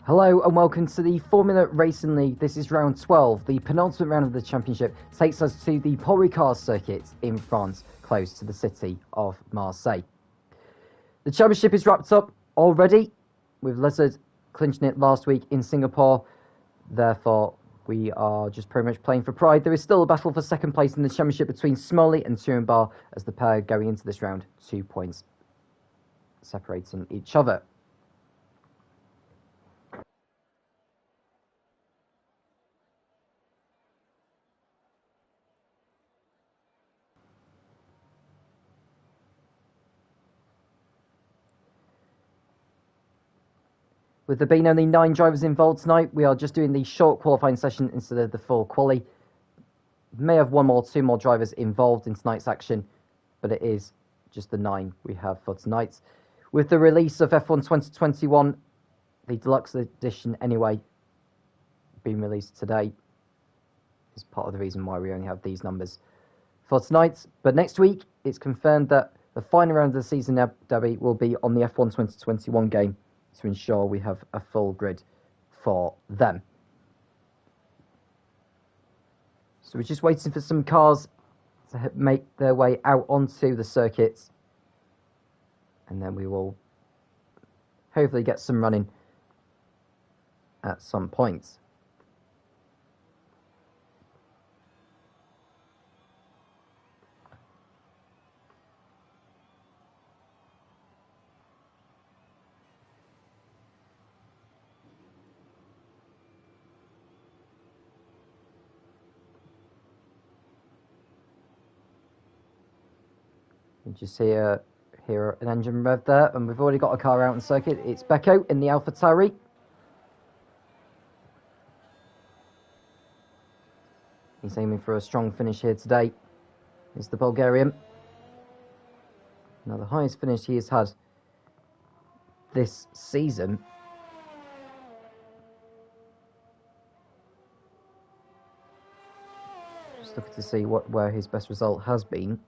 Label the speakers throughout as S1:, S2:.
S1: Hello and welcome to the Formula Racing League. This is round 12. The penultimate round of the championship takes us to the Paul Ricard circuit in France, close to the city of Marseille. The championship is wrapped up already, with Lizard clinching it last week in Singapore. Therefore, we are just pretty much playing for pride. There is still a battle for second place in the championship between Smolly and Turenbar, as the pair going into this round, 2 points separating each other. With there being only 9 drivers involved tonight, we are just doing the short qualifying session instead of the full quali. May have 1 or 2 more drivers involved in tonight's action, but it is just the 9 we have for tonight. With the release of F1 2021, the deluxe edition anyway, being released today, is part of the reason why we only have these numbers for tonight. But next week, it's confirmed that the final round of the season Derby will be on the F1 2021 game, to ensure we have a full grid for them. So we're just waiting for some cars to make their way out onto the circuit, and then we will hopefully get some running at some point. You just hear an engine rev there, and we've already got a car out on circuit. It's Beko in the AlphaTauri. He's aiming for a strong finish here today. Is the Bulgarian. Now the highest finish he has had this season just looking to see where his best result has been.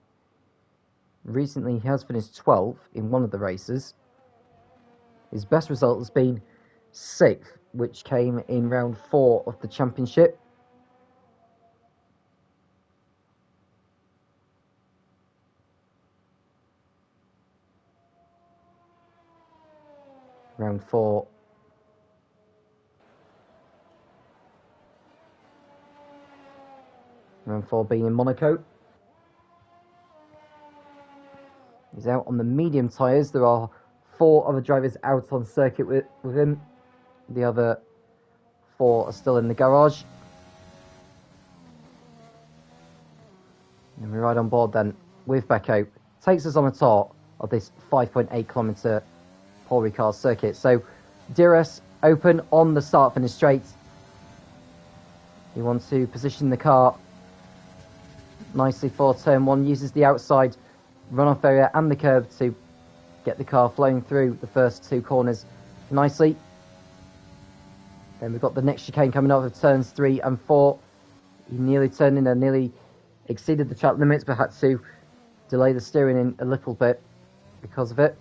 S1: Recently, he has finished 12th in one of the races. His best result has been 6th, which came in round 4 of the championship. Round 4. Round 4 being in Monaco. He's out on the medium tyres. There are 4 other drivers out on circuit with him. The other 4 are still in the garage. And we ride on board then with Beko. Takes us on a tour of this 5.8 kilometre Paul Ricard circuit. So DRS open on the start finish straight. You want to position the car nicely for turn 1. Uses the outside runoff area and the curb to get the car flowing through the first 2 corners nicely. Then we've got the next chicane coming up of turns 3 and 4. He nearly turned in and nearly exceeded the track limits, but had to delay the steering in a little bit because of it.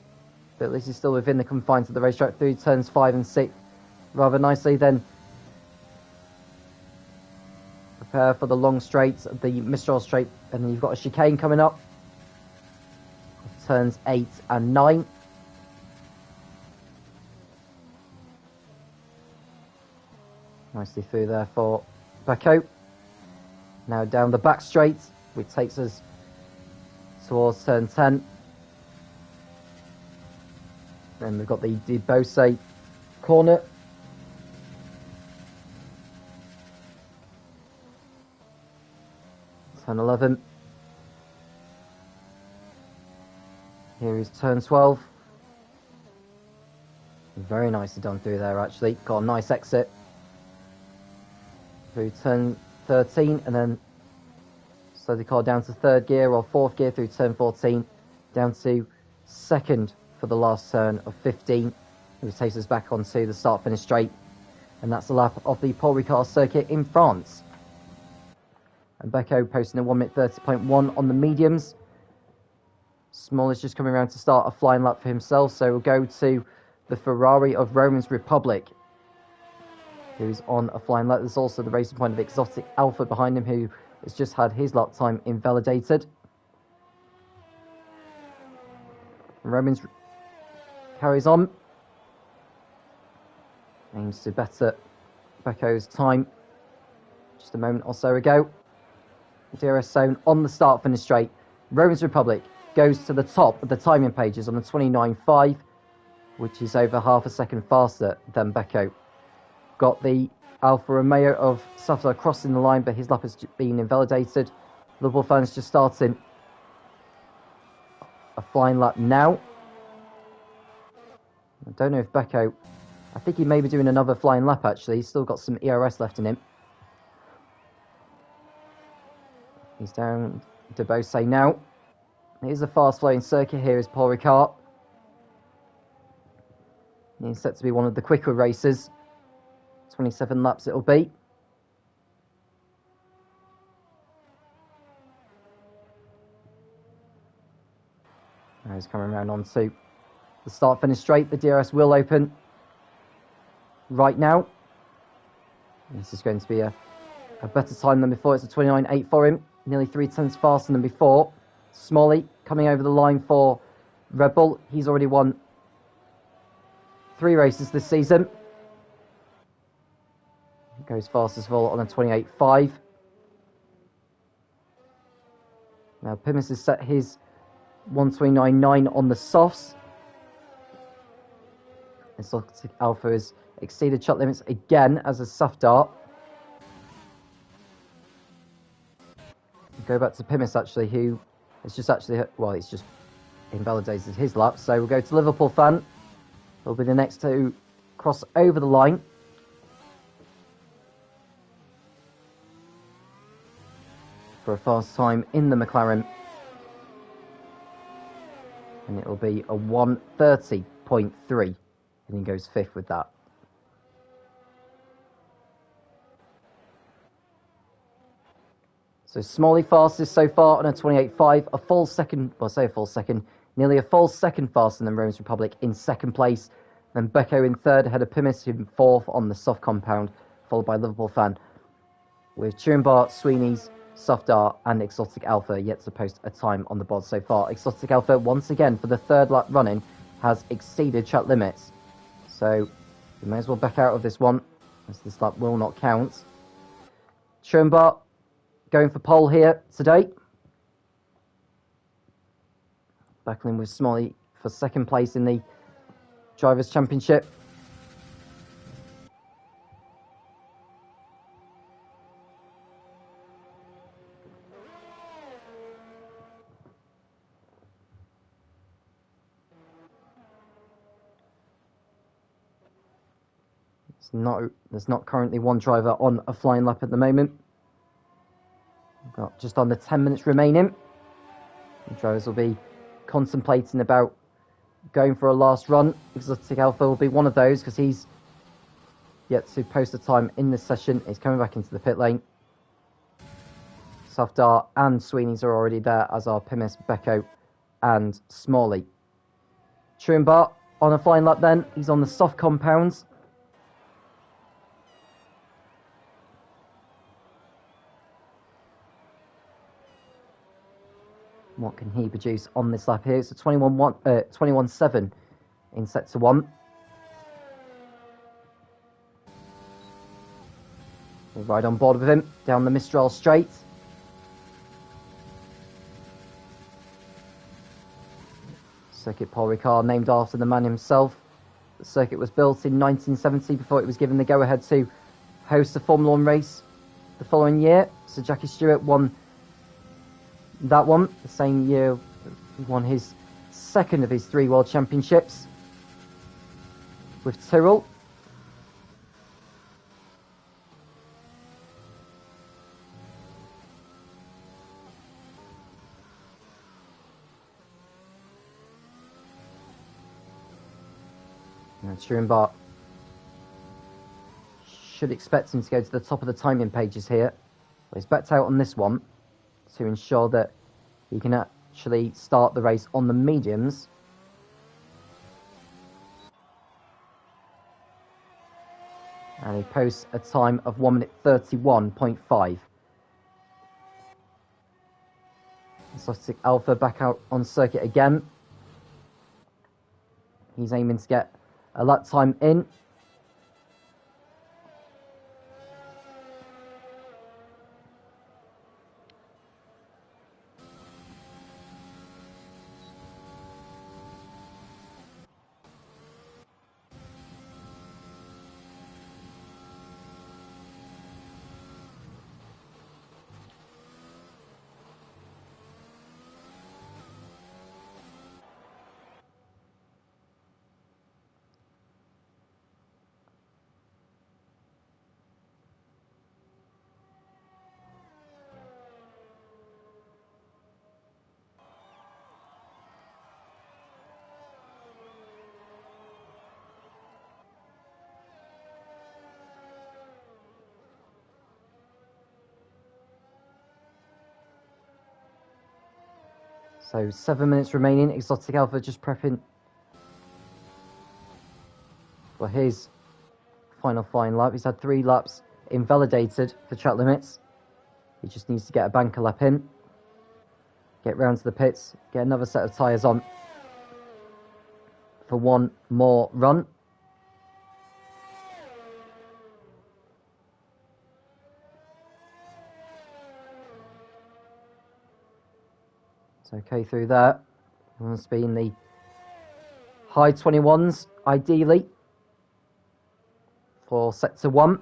S1: But at least he's still within the confines of the racetrack through turns 5 and 6 rather nicely. Then prepare for the long straight, the Mistral straight, and then you've got a chicane coming up. Turns 8 and 9. Nicely through there for Beko. Now down the back straight, which takes us towards turn 10. Then we've got the Bose corner. Turn 11. Here is turn 12. Very nicely done through there, actually. Got a nice exit. Through turn 13, and then slow the car down to 3rd gear or 4th gear through turn 14. Down to 2nd for the last turn of 15. Which takes us back onto the start-finish straight. And that's the lap of the Paul Ricard circuit in France. And Beko posting a 1 minute 30.1 on the mediums. Small is just coming around to start a flying lap for himself, so we'll go to the Ferrari of Roman's Republic who's on a flying lap. There's also the racing point of Exotic Alpha behind him, who has just had his lap time invalidated. Romans carries on. Aims to better Becco's time just a moment or so ago. DRS zone on the start-finish straight. Romans Republic goes to the top of the timing pages on the 29.5, which is over half a second faster than Becco. Got the Alfa Romeo of Safdar crossing the line, but his lap has been invalidated. Liverpool fans just starting a flying lap now. I don't know if Becco... I think he may be doing another flying lap, actually. He's still got some ERS left in him. He's down to Bose now. Here's a fast-flowing circuit. Here is Paul Ricard. He's set to be one of the quicker races. 27 laps it'll be. Now he's coming around onto the start-finish straight. The DRS will open right now. This is going to be a better time than before. It's a 29.8 for him. Nearly 3/10 faster than before. Smalley coming over the line for Red Bull. He's already won 3 races this season. Goes fastest of all on a 28.5. Now Pimis has set his 129.9 on the softs. Exotic Alpha has exceeded track limits again as a Safdar. Go back to Pimis, actually, who has just he's just invalidated his lap. So we'll go to Liverpool fan. They'll be the next to cross over the line. For a fast time in the McLaren. And it'll be a 1:30.3. And he goes 5th with that. So Smalley fastest so far on a 28.5, a full second, well, I say a full second, nearly a full second faster than Romans Republic in second place. Then Becco in third, ahead of Pimis in 4th on the soft compound, followed by Liverpool fan. With Turenbar, Sweeney's, Safdar and Exotic Alpha yet to post a time on the board so far. Exotic Alpha, once again, for the 3rd lap running, has exceeded track limits. So we may as well back out of this one, as this lap will not count. Turenbar going for pole here today. Battling with Smalley for 2nd place in the Drivers' Championship. There's not currently one driver on a flying lap at the moment. We've got just under 10 minutes remaining. The drivers will be contemplating about going for a last run. Exotic Alpha will be one of those because he's yet to post a time in this session. He's coming back into the pit lane. Safdar and Sweeney's are already there, as are Pimis, Becco and Smalley. Turenbar on a flying lap then. He's on the soft compounds. What can he produce on this lap here? It's a 21.7 in sector 1. We'll ride on board with him down the Mistral Straight. Circuit Paul Ricard, named after the man himself. The circuit was built in 1970 before it was given the go-ahead to host a Formula 1 race the following year. Sir Jackie Stewart won that one. The same year he won his 2nd of his 3 World Championships with Tyrrell. Now Turenbar should expect him to go to the top of the timing pages here. But he's backed out on this one to ensure that he can actually start the race on the mediums. And he posts a time of 1 minute 31.5. Exotic Alpha back out on circuit again. He's aiming to get a lap time in. So 7 minutes remaining. Exotic Alpha just prepping for his final flying lap. He's had 3 laps invalidated for track limits. He just needs to get a banker lap in, get round to the pits, get another set of tyres on for one more run. It's okay through there. He wants to be in the high 21s, ideally, for sector 1.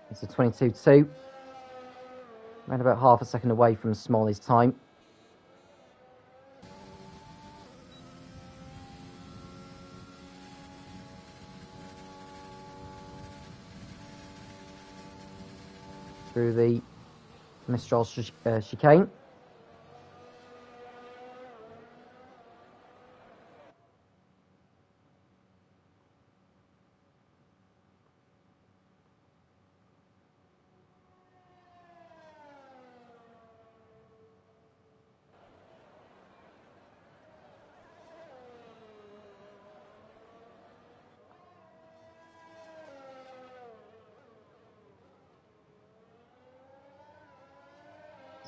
S1: It's a 22.2. Around about half a second away from Smalley's time. Through the Mistral chicane.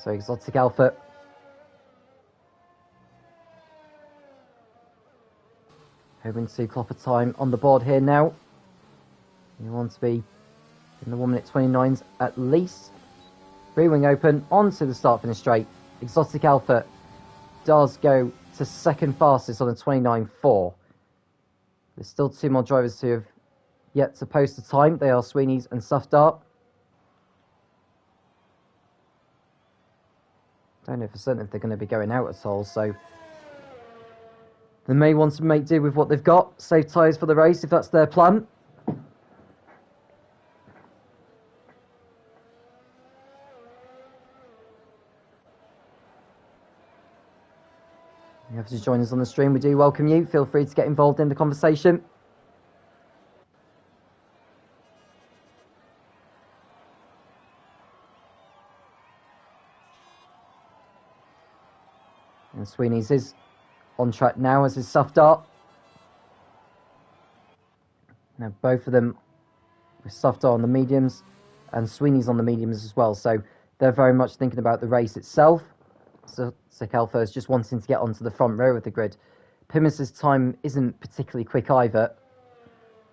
S1: So Exotic Alpha hoping to clock a time on the board here now. You want to be in the 1 minute 29s at least. Three-wing open onto the start finish straight. Exotic Alpha does go to second fastest on a 29.4. There's still 2 more drivers who have yet to post a time. They are Sweeney's and Sufdart. Don't know for certain if they're going to be going out at all, so they may want to make do with what they've got. Save tyres for the race if that's their plan. You have to join us on the stream. We do welcome you. Feel free to get involved in the conversation. And Sweeney's is on track now, as is Sufdart. Now both of them with Sufdart on the mediums and Sweeney's on the mediums as well. So they're very much thinking about the race itself. So Exotic Alpha is just wanting to get onto the front row of the grid. Pimis's time isn't particularly quick either.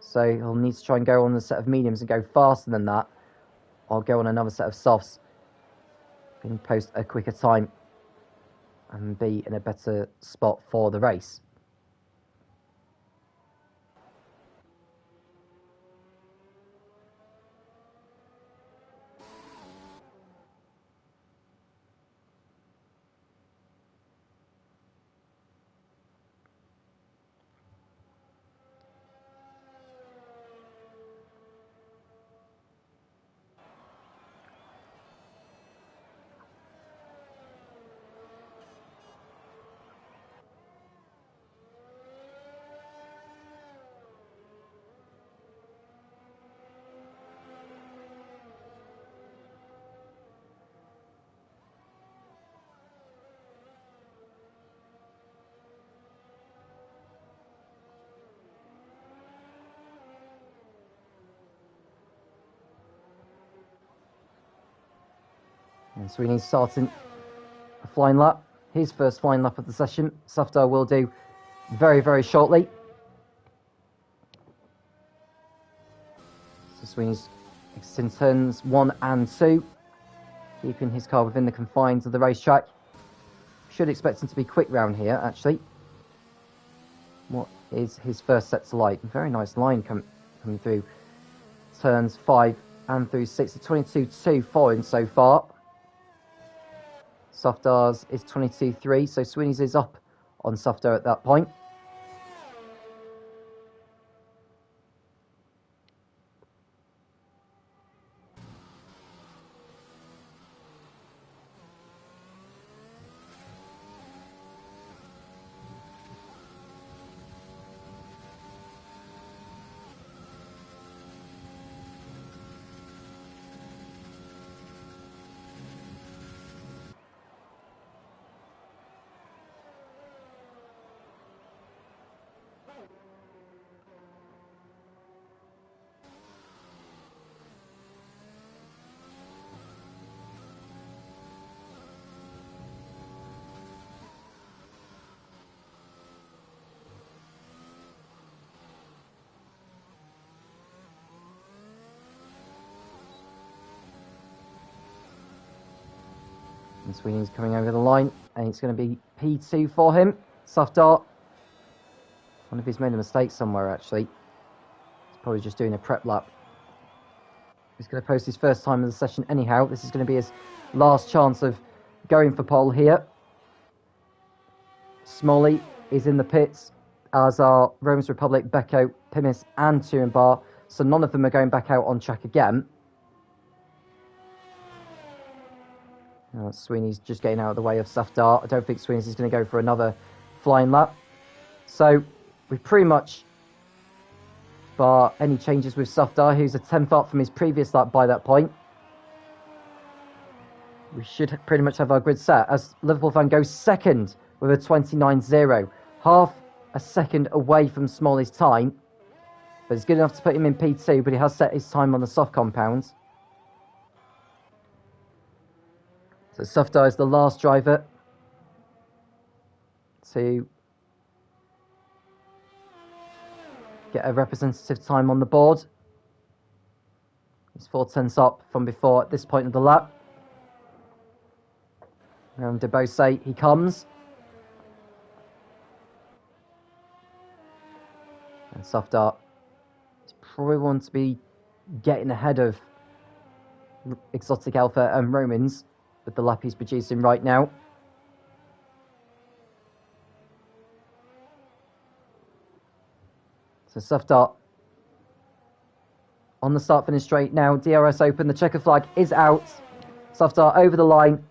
S1: So he'll need to try and go on a set of mediums and go faster than that. Or go on another set of softs and post a quicker time and be in a better spot for the race. And Sweeney's starting a flying lap. His first flying lap of the session. Safdar will do very, very shortly. So Sweeney's exiting turns 1 and 2, keeping his car within the confines of the racetrack. Should expect him to be quick round here, actually. What is his first set to light? Very nice line coming through turns 5 and through 6. 22.2 for him so far. Safdar's is 22.3, so Sweeney's is up on Safdar at that point. And Sweeney's coming over the line, and it's going to be P2 for him. Safdar. I wonder if he's made a mistake somewhere, actually. He's probably just doing a prep lap. He's going to post his first time of the session anyhow. This is going to be his last chance of going for pole here. Smalley is in the pits, as are Rome's Republic, Becco, Pimis, and Turenbar. So none of them are going back out on track again. Sweeney's just getting out of the way of Safdar. I don't think Sweeney's is going to go for another flying lap. So we pretty much, bar any changes with Safdar, who's a 10th up from his previous lap by that point, we should pretty much have our grid set, as Liverpool fan goes second with a 29.0. Half a second away from Smalley's time. But it's good enough to put him in P2, but he has set his time on the soft compound. So Safdar is the last driver to get a representative time on the board. He's 4 tenths up from before at this point of the lap. Around Debose, he comes. And Safdar is probably one to be getting ahead of Exotic Alpha and Romans with the lap he's producing right now. So Safdar on the start finish straight now. DRS open, the checker flag is out. Safdar over the line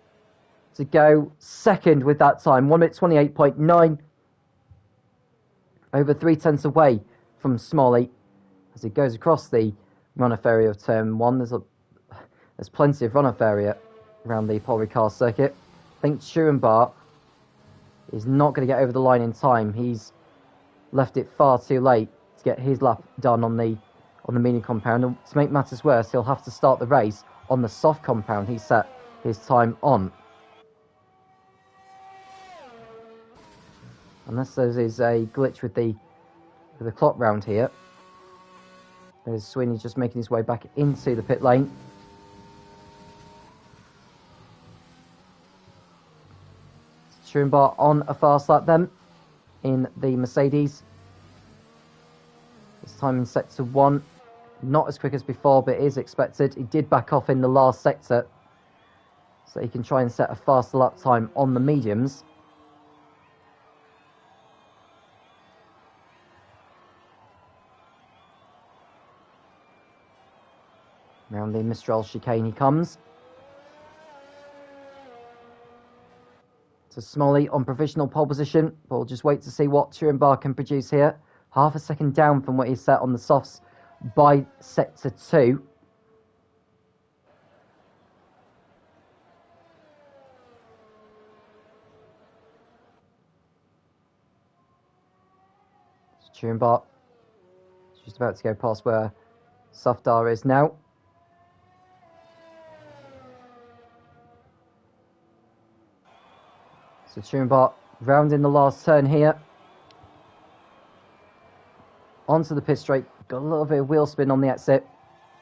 S1: to go second with that time. 1 minute 28.9. Over 3 tenths away from Smalley as he goes across the runoff area of turn 1. There's plenty of runoff area around the Paul Ricard circuit. I think Turenbar is not going to get over the line in time. He's left it far too late to get his lap done on the medium compound. And to make matters worse, he'll have to start the race on the soft compound he set his time on. Unless there is a glitch with the clock round here. There's Sweeney just making his way back into the pit lane. Turenbar on a fast lap then in the Mercedes. This time in sector 1. Not as quick as before, but is expected. He did back off in the last sector, so he can try and set a faster lap time on the mediums. Around the Mistral chicane he comes. So Smalley on provisional pole position, but we'll just wait to see what Turenbar can produce here. Half a second down from what he's set on the softs by sector 2. Turenbar is just about to go past where Safdar is now. So Turenbart rounding the last turn here. Onto the pit straight. Got a little bit of wheel spin on the exit.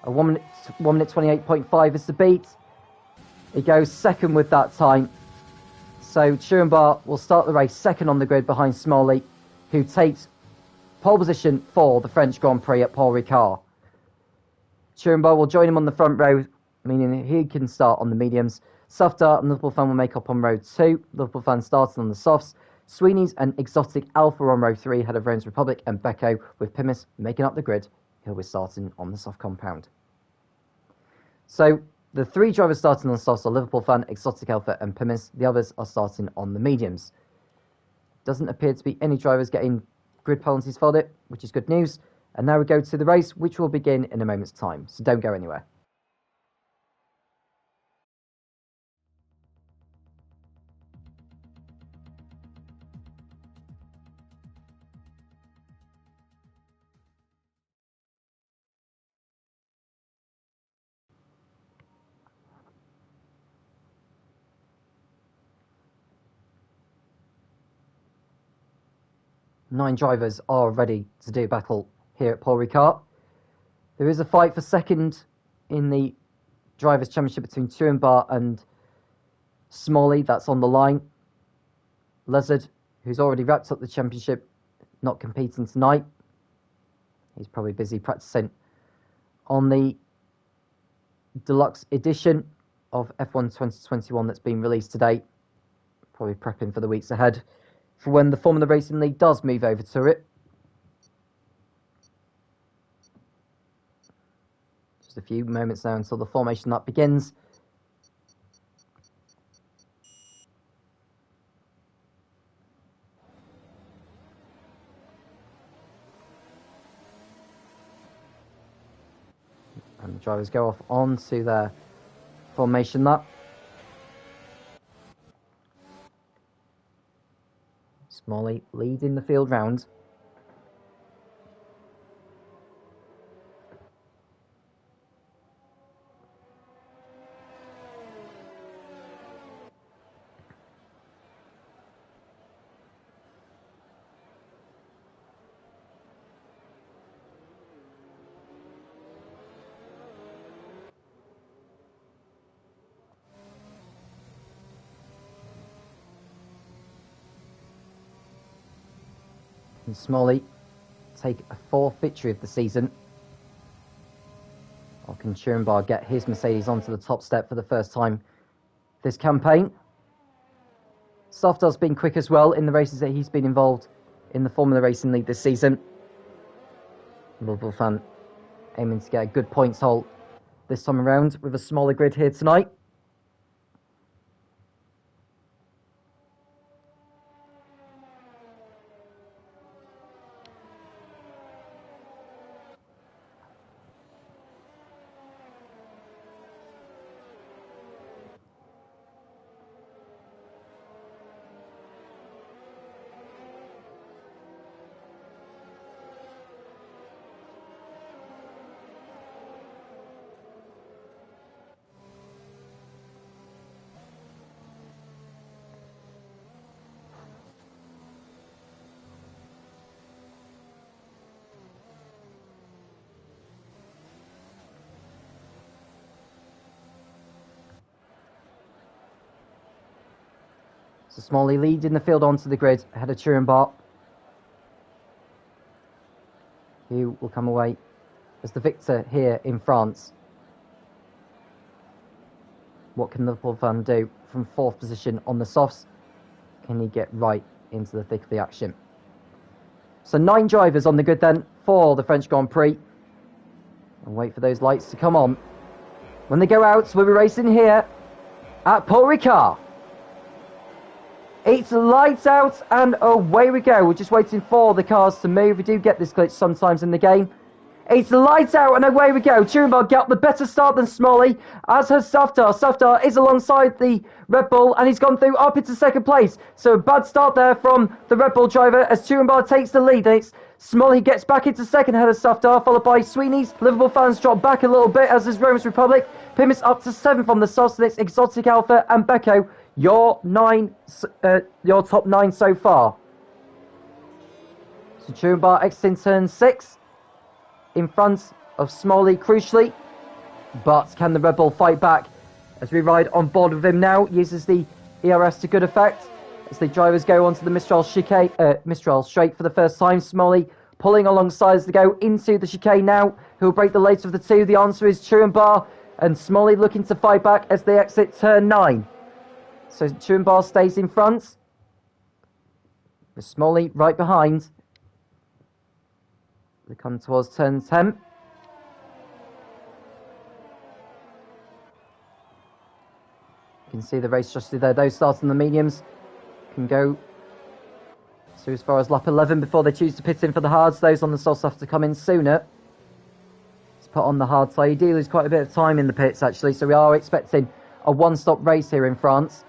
S1: A 1 minute 28.5 is the beat. He goes second with that time. So Turenbart will start the race second on the grid behind Smalley, who takes pole position for the French Grand Prix at Paul Ricard. Turenbart will join him on the front row, meaning he can start on the mediums. Soft Dart and Liverpool Fan will make up on row 2. Liverpool Fan starting on the softs. Sweeney's and Exotic Alpha on row 3 ahead of Rome's Republic and Becco, with Pimis making up the grid. He'll be starting on the soft compound. So the 3 drivers starting on the softs are Liverpool Fan, Exotic Alpha and Pimis. The others are starting on the mediums. Doesn't appear to be any drivers getting grid penalties for it, which is good news. And now we go to the race, which will begin in a moment's time. So don't go anywhere. Nine drivers are ready to do battle here at Paul Ricard. There is a fight for second in the Drivers' Championship between Turenbart and Smalley. That's on the line. Lizard, who's already wrapped up the championship, not competing tonight. He's probably busy practicing on the deluxe edition of F1 2021 that's been released today. Probably prepping for the weeks ahead for when the Formula Racing League does move over to it. Just a few moments now until the formation lap begins. And the drivers go off onto their formation lap. Smalley leading the field round. And Smalley take a 4th victory of the season. Or can Turenbart get his Mercedes onto the top step for the first time this campaign? Softar's been quick as well in the races that he's been involved in the Formula Racing League this season. Liverpool Fan aiming to get a good points haul this time around with a smaller grid here tonight. So Smalley leading the field onto the grid ahead of Turenbart, who will come away as the victor here in France. What can Liverpool Fan do from 4th position on the softs? Can he get right into the thick of the action? So 9 drivers on the grid then for the French Grand Prix. And wait for those lights to come on. When they go out, we'll be racing here at Paul Ricard. It's lights out and away we go. We're just waiting for the cars to move. We do get this glitch sometimes in the game. It's lights out and away we go. Turenbart got the better start than Smalley, as has Softar. Softar is alongside the Red Bull and he's gone through up into 2nd place. So a bad start there from the Red Bull driver as Turenbart takes the lead. And it's Smalley gets back into 2nd ahead of Softar, followed by Sweeney's. Liverpool Fans drop back a little bit, as is Rome's Republic. Pimis up to 7th on the softs, and it's Exotic Alpha and Becco your top 9 so far. So Turenbar exiting turn 6 in front of Smalley crucially, but can the Red Bull fight back as we ride on board with him now? Uses the ERS to good effect as the drivers go onto the Mistral straight for the first time. Smalley pulling alongside as they go into the chicane now. Who will break the later of the two? The answer is Turenbar, and Smalley looking to fight back as they exit turn 9. So Turenbar stays in front, with Smalley right behind. They come towards turn 10. You can see the race just there. Those starting the mediums can go to as far as lap 11 before they choose to pit in for the hards. Those on the softs have to come in sooner to put on the hard tyre. You do lose quite a bit of time in the pits actually, so we are expecting a one-stop race here in France.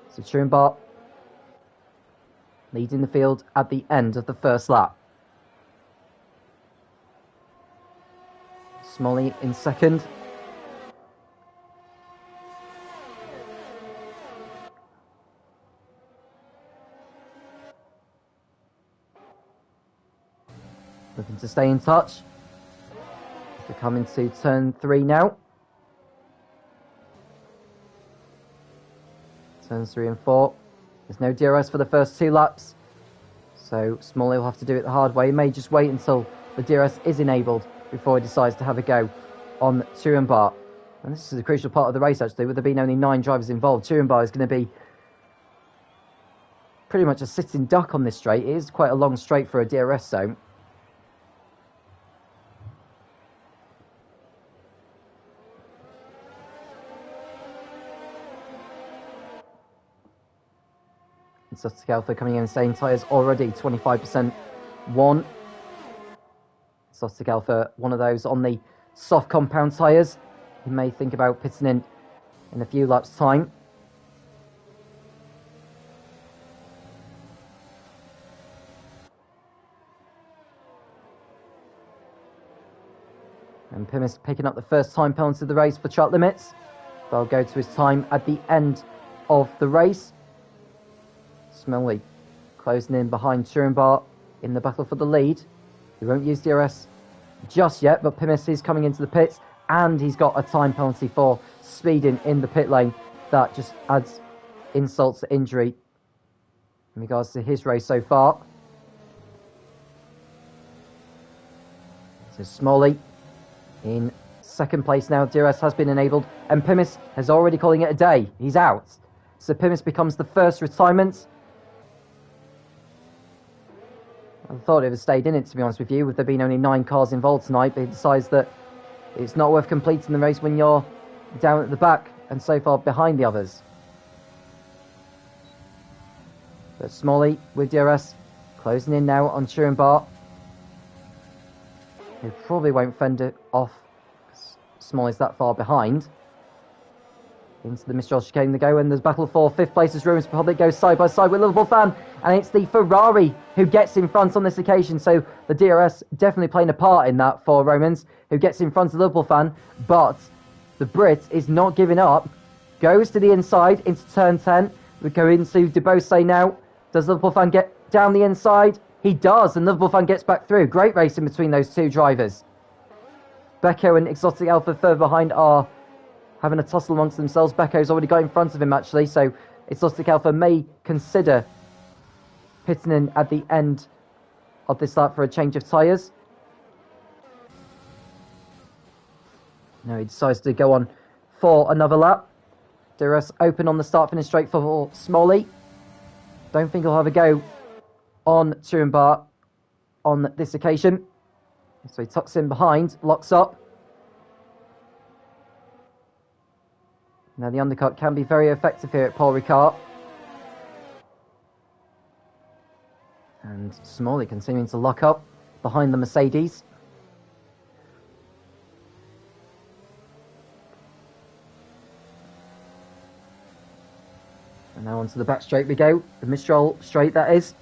S1: So Turenbar leading the field at the end of the first lap. Smalley in second. Looking to stay in touch. We're coming to turn 3 now. Turns 3 and 4. There's no DRS for the first 2 laps, so Smalley will have to do it the hard way. He may just wait until the DRS is enabled before he decides to have a go on Turenbar. And this is a crucial part of the race actually, with there being only 9 drivers involved. Turenbar is going to be pretty much a sitting duck on this straight. It is quite a long straight for a DRS zone. Exotic Alpha coming in and saying tyres already 25% one. Exotic Alpha, one of those on the soft compound tyres. He may think about pitting in a few laps' time. And Pimis picking up the first time penalty of the race for track limits. They'll go to his time at the end of the race. Smalley closing in behind Turenbar in the battle for the lead. He won't use DRS just yet, but Pimis is coming into the pits, and he's got a time penalty for speeding in the pit lane. That just adds insult to injury in regards to his race so far. So Smalley in second place now. DRS has been enabled, and Pimis has already calling it a day. He's out. So Pimis becomes the first retirement. I thought it would have stayed in it, to be honest with you, with there being only 9 cars involved tonight, but he decides that it's not worth completing the race when you're down at the back and so far behind the others. But Smalley with DRS closing in now on Turenbar. He probably won't fend it off. Smalley's that far behind. Into the Mistral chicane they go, and there's battle for 5th place as Romans Republic goes side by side with Liverpool fan, and it's the Ferrari who gets in front on this occasion. So the DRS definitely playing a part in that for Romans, who gets in front of the Liverpool fan, but the Brit is not giving up. Goes to the inside into turn 10. We go into Debose now. Does Liverpool fan get down the inside? He does, and Liverpool fan gets back through. Great racing between those 2 drivers. Becco and Exotic Alpha further behind are having a tussle amongst themselves. Becco's already got in front of him actually, so Exotic Alpha may consider pitting in at the end of this lap for a change of tyres. No, he decides to go on for another lap. DRS open on the start finish straight for Smalley. Don't think he'll have a go on Turenbar on this occasion. So he tucks in behind, locks up. Now the undercut can be very effective here at Paul Ricard. And Smalley continuing to lock up behind the Mercedes. And now onto the back straight we go. The Mistral straight, that is.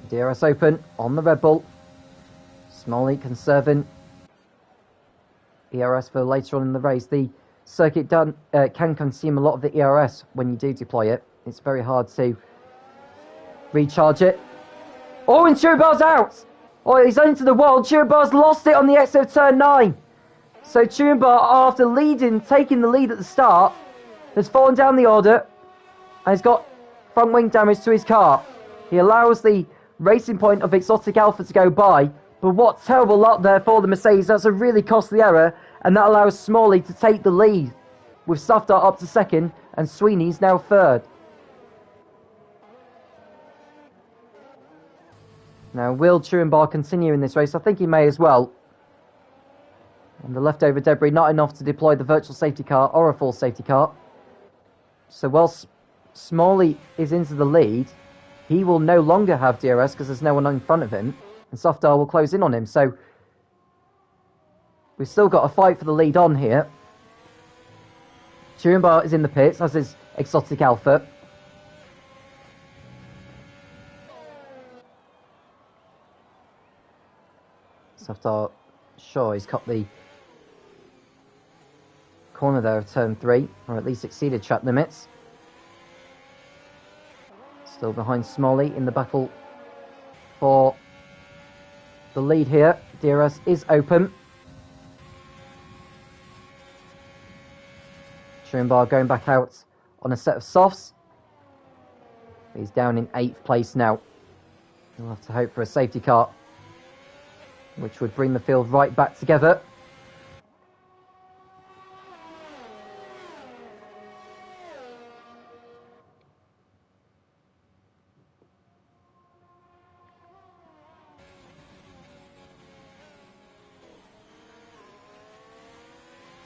S1: DRS open on the Red Bull. Smalley conserving ERS for later on in the race. The circuit can consume a lot of the ERS when you do deploy it. It's very hard to recharge it. Oh, and Turinbar's out! Oh, he's into the wall. Turinbar's lost it on the exit of turn 9. So Turinbar, after taking the lead at the start, has fallen down the order and has got front wing damage to his car. He allows the racing point of Exotic Alpha to go by, but what terrible luck there for the Mercedes. That's a really costly error, and that allows Smalley to take the lead, with Safdar up to second and Sweeney's now third. Now, will Turinbar continue in this race? I think he may as well. And the leftover debris, not enough to deploy the virtual safety car or a full safety car. So whilst Smalley is into the lead, he will no longer have DRS because there's no one in front of him, and Safdar will close in on him. So we've still got a fight for the lead on here. Turinbar is in the pits, as is Exotic Alpha. Safdar, sure, he's cut the corner there of turn 3, or at least exceeded track limits. Still behind Smalley in the battle for the lead here. DRS is open. Turinbar going back out on a set of softs. He's down in 8th place now. He'll have to hope for a safety car, which would bring the field right back together.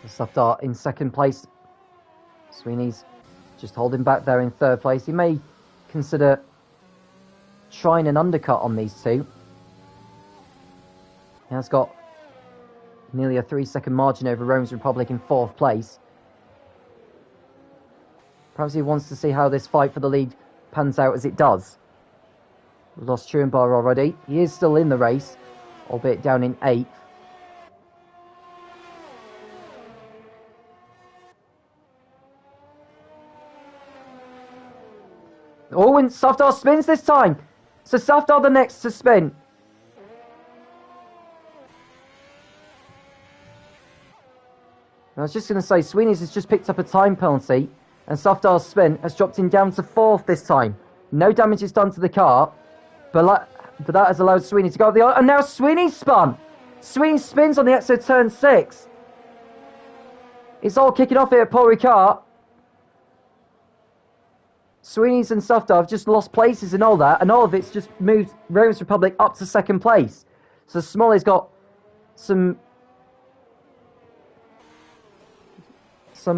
S1: Safdar in 2nd place. Sweeney's just holding back there in 3rd place. He may consider trying an undercut on these two. He has got nearly a 3-second margin over Rome's Republic in 4th place. Perhaps he wants to see how this fight for the lead pans out as it does. We've lost Turinbar already. He is still in the race, albeit down in 8th. Oh, and Safdar spins this time. So Safdar the next to spin. I was just going to say, Sweeney's has just picked up a time penalty, and Safdar's spin has dropped him down to 4th this time. No damage is done to the car, but that has allowed Sweeney to go up the other. And now Sweeney spun. Sweeney spins on the exit of turn 6. It's all kicking off here at Paul Ricard. Sweeney's and Safdar have just lost places and all that, and all of it's just moved Rome's Republic up to 2nd place. So Smalley's got some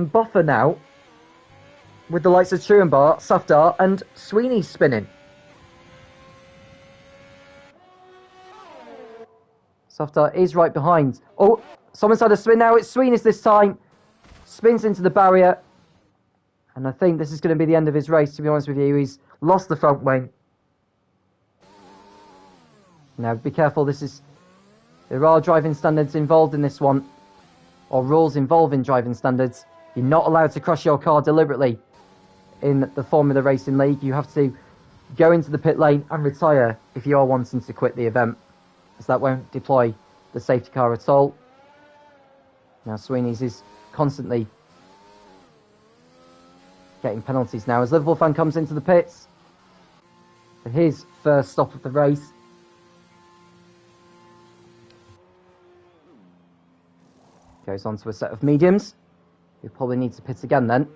S1: buffer now with the likes of Turinbar, Safdar, and Sweeney spinning. Safdar is right behind. Oh, someone's had a spin now. It's Sweeney's this time. Spins into the barrier. And I think this is going to be the end of his race, to be honest with you. He's lost the front wing. Now, be careful. There are driving standards involved in this one, or rules involving driving standards. You're not allowed to crush your car deliberately in the Formula Racing League. You have to go into the pit lane and retire if you are wanting to quit the event, as that won't deploy the safety car at all. Now, Sweeney's is constantly getting penalties now as Liverpool fan comes into the pits for his first stop of the race. Goes on to a set of mediums. He'll probably need to pit again then.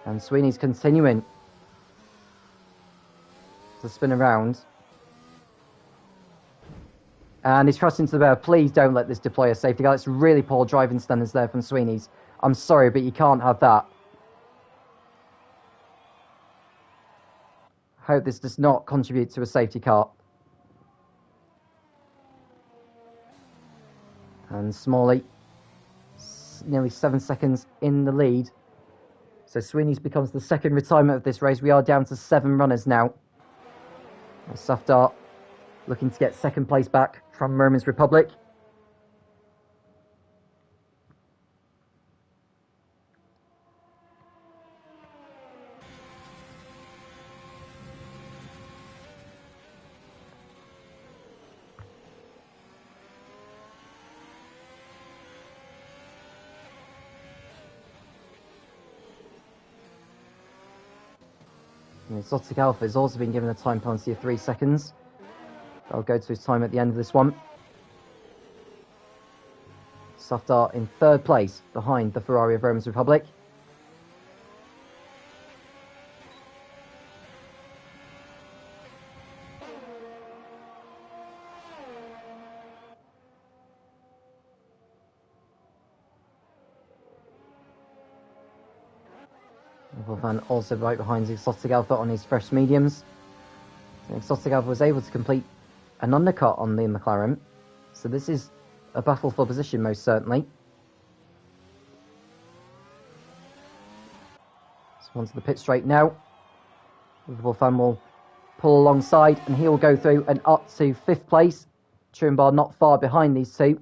S1: And Sweeney's continuing to spin around. And he's crashed into the barrier. Please don't let this deploy a safety car. It's really poor driving standards there from Sweeney's. I'm sorry, but you can't have that. I hope this does not contribute to a safety car. And Smalley, nearly 7 seconds in the lead. So Sweeney's becomes the second retirement of this race. We are down to 7 runners now. Safdar looking to get 2nd place back from Rome's Republic. And Exotic Alpha has also been given a time penalty of 3 seconds. That'll go to his time at the end of this one. Safdar in 3rd place behind the Ferrari of Romans Republic. Van also right behind Exotic Alpha on his fresh mediums. So Exotic Alpha was able to complete an undercut on the McLaren. So this is a battle for position, most certainly. So onto the pit straight now. Liverpool fan will pull alongside and he will go through and up to 5th place. Truenbar not far behind these two.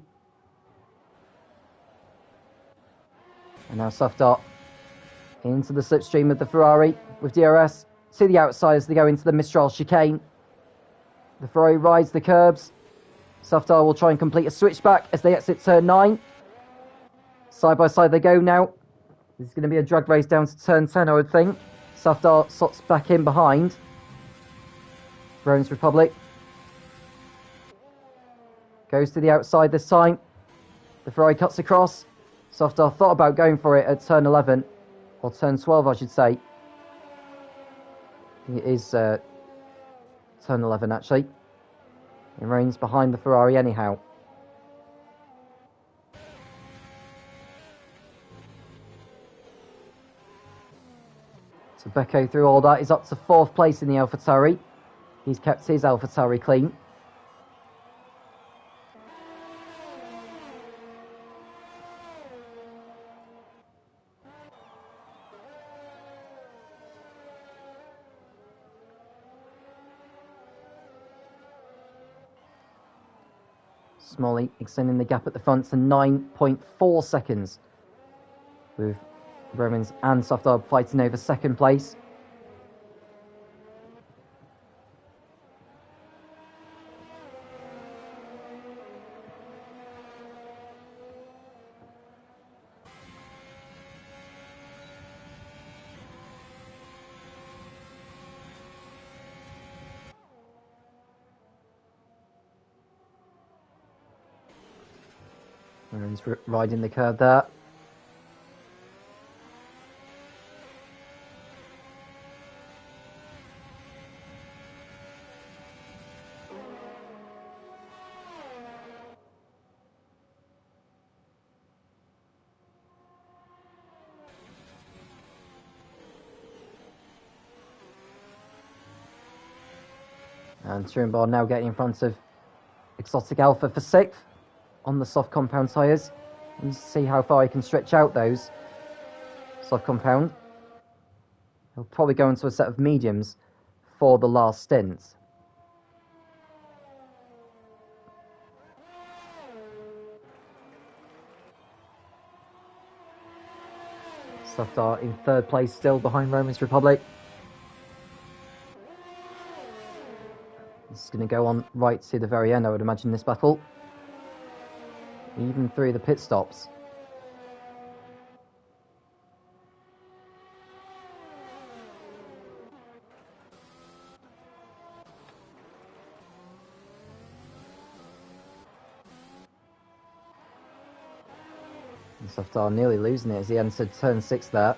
S1: And now Safdar into the slipstream of the Ferrari with DRS to the outside as they go into the Mistral chicane. The Ferrari rides the curbs. Safdar will try and complete a switchback as they exit turn 9. Side by side they go now. This is going to be a drag race down to turn 10, I would think. Safdar slots back in behind Romans Republic. Goes to the outside this time. The Ferrari cuts across. Safdar thought about going for it at turn 11. Or turn 12, I should say. I think it is turn 11, actually. It remains behind the Ferrari anyhow. So Becco, through all that, is up to 4th place in the AlphaTauri. He's kept his AlphaTauri clean. Smalley extending the gap at the front to 9.4 seconds. With Romans and Safdar fighting over 2nd place. Romans riding the curb there. And Truenbar now getting in front of Exotic Alpha for 6th on the soft compound tyres. And see how far he can stretch out those soft compound. He'll probably go into a set of mediums for the last stint. Safdar in 3rd place still behind Romans Republic. This is going to go on right to the very end, I would imagine, this battle. Even through the pit stops. And Safdar nearly losing it as he entered turn 6 there.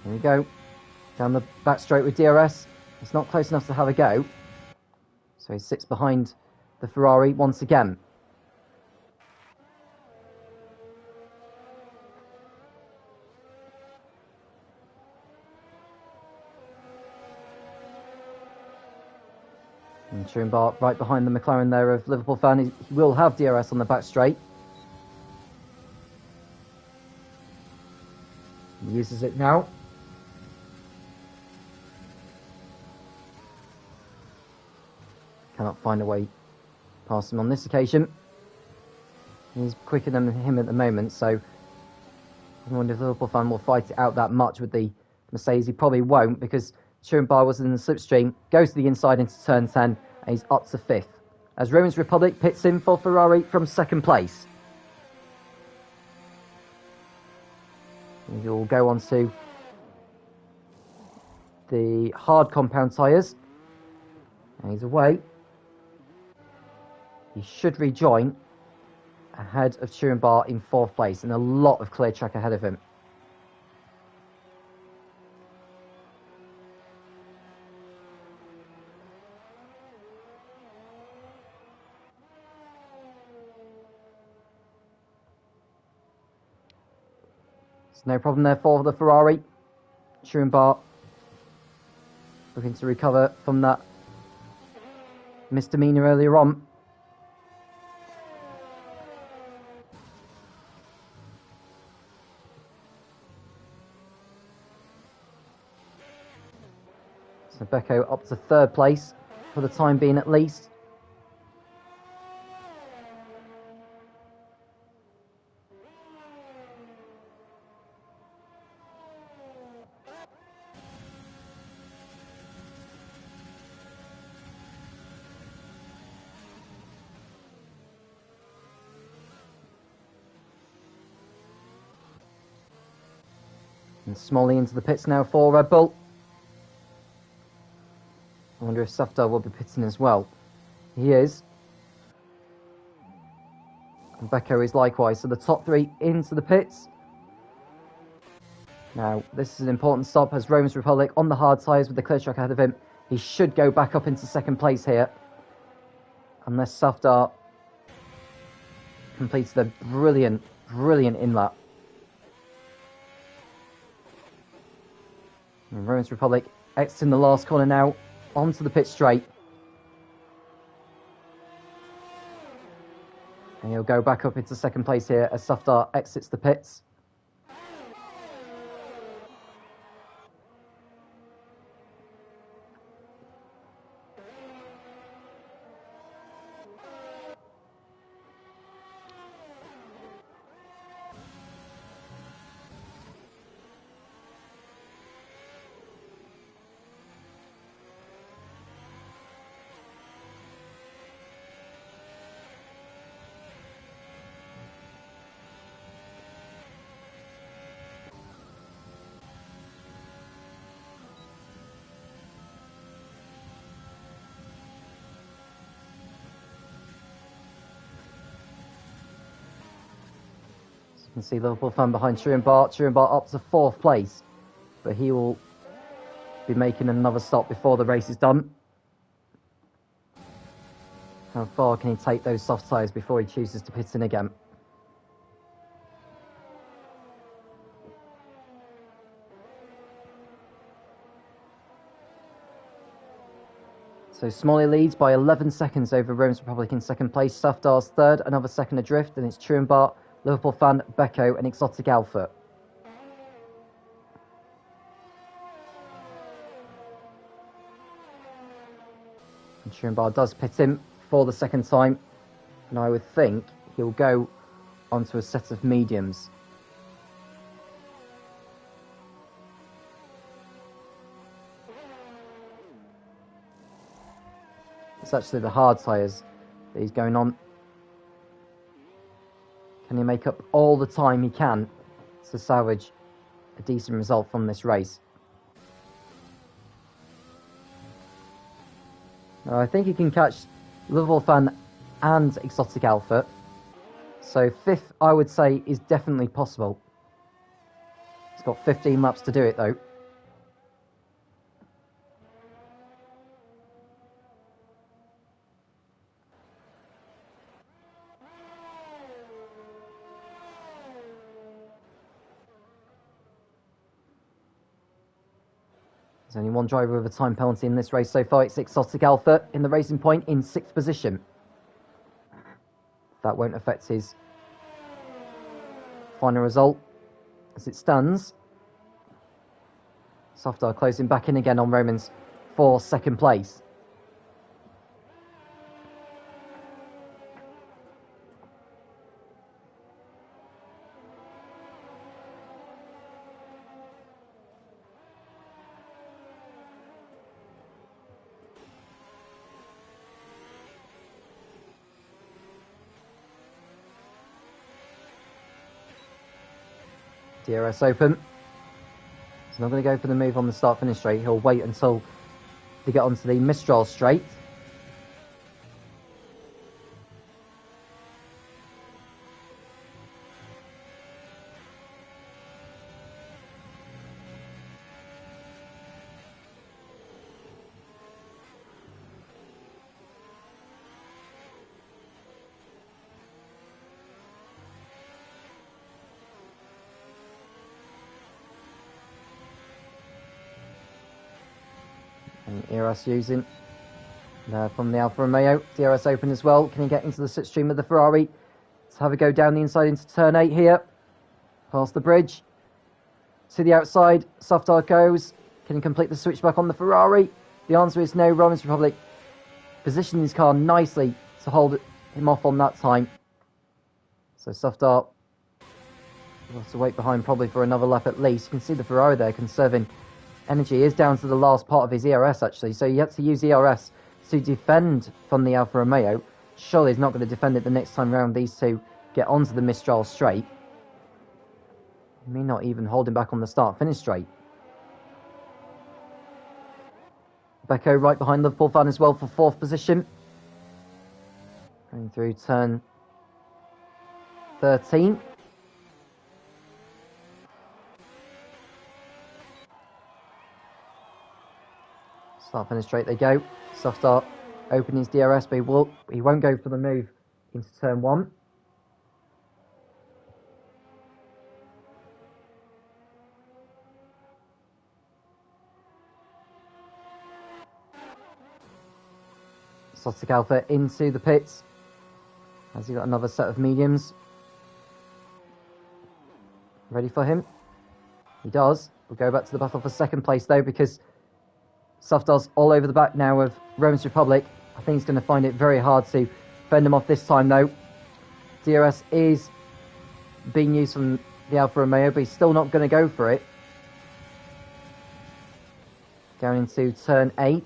S1: There we go. Down the back straight with DRS. It's not close enough to have a go. So he sits behind the Ferrari once again. And Truenbar right behind the McLaren there of Liverpool fan. He will have DRS on the back straight. He uses it now. Cannot find a way past him on this occasion. He's quicker than him at the moment, so I wonder if the Liverpool fan will fight it out that much with the Mercedes. He probably won't, because Truenbar was in the slipstream, goes to the inside into turn 10, and he's up to 5th. As Romans Republic pits in for Ferrari from 2nd place. And you'll go on to the hard compound tyres. And he's away. He should rejoin ahead of Turenbar in 4th place, and a lot of clear track ahead of him. There's no problem there for the Ferrari. Turenbar looking to recover from that misdemeanor earlier on. So Becco up to 3rd place for the time being at least. And Smalley into the pits now for Red Bull. I wonder if Safdar will be pitting as well. He is. And Becco is likewise. So the top 3 into the pits. Now, this is an important stop as Roman's Republic on the hard tyres with the clear track ahead of him. He should go back up into 2nd place here. Unless Safdar completes the brilliant in-lap. And Roman's Republic exiting the last corner now. Onto the pit straight. And he'll go back up into 2nd place here as Safdar exits the pits. You can see Liverpool fan behind Turenbar. Turenbar up to 4th place, but he will be making another stop before the race is done. How far can he take those soft tyres before he chooses to pit in again? So Smalley leads by 11 seconds over Roman's Republic in 2nd place. Safdar's 3rd, another second adrift, and it's Turenbar, Liverpool fan, Becco, and Exotic Alpha. And Turenbar does pit in for the 2nd time, and I would think he'll go onto a set of mediums. It's actually the hard tyres that he's going on. Can he make up all the time he can to salvage a decent result from this race? Now, I think he can catch Liverpool fan and Exotic Alpha. So 5th, I would say, is definitely possible. He's got 15 laps to do it, though. There's only one driver with a time penalty in this race so far. It's Exotic Alpha in the Racing Point in 6th position. That won't affect his final result as it stands. Safdar closing back in again on Romans for 2nd place. DRS open. He's not going to go for the move on the start-finish straight. He'll wait until they get onto the Mistral straight. And ERS using from the Alfa Romeo. DRS open as well. Can he get into the slipstream of the Ferrari? Let's have a go down the inside into turn 8 here. Past the bridge. To the outside. Softar goes. Can he complete the switchback on the Ferrari? The answer is no. Romans Republic positioning his car nicely to hold him off on that time. So Softar will have to wait behind probably for another lap at least. You can see the Ferrari there conserving energy. Is down to the last part of his ERS actually, so you have to use ERS to defend from the Alfa Romeo. Surely he's not going to defend it the next time round. These two get onto the Mistral straight. He may not even hold him back on the start-finish straight. Becco right behind Liverpool fan as well for 4th position. Going through turn 13. Start finish straight they go. Soft start, open his DRS, but he won't go for the move into turn 1. Sotic Alpha into the pits. Has he got another set of mediums ready for him? He does. We'll go back to the battle for 2nd place though, because Softar's all over the back now of Romans Republic. I think he's going to find it very hard to fend him off this time though. DRS is being used from the Alfa Romeo, but he's still not going to go for it. Going into turn 8.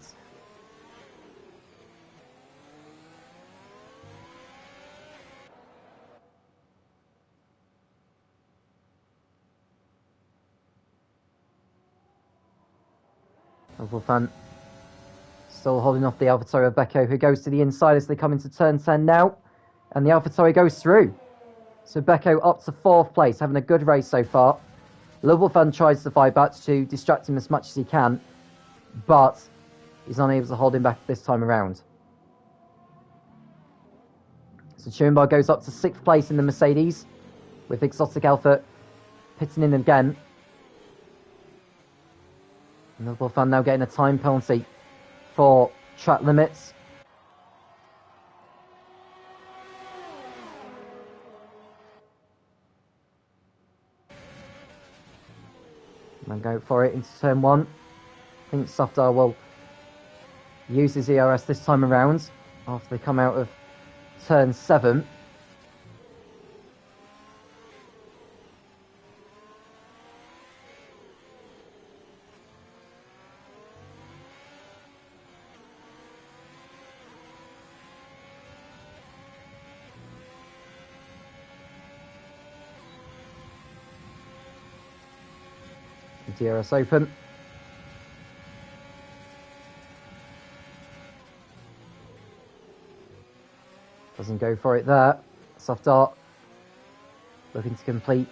S1: Fan still holding off the AlphaTauri of Becco, who goes to the inside as they come into turn 10 now, and the AlphaTauri goes through. So Becco up to 4th place, having a good race so far. Fan tries to fight back to distract him as much as he can, but he's unable to hold him back this time around. So Turenbar goes up to 6th place in the Mercedes, with Exotic Alpha pitting in again. Liverpool fan now getting a time penalty for track limits. And go for it into turn 1. I think Softar will use his ERS this time around after they come out of turn 7. DRS open. Doesn't go for it there. Soft dart looking to complete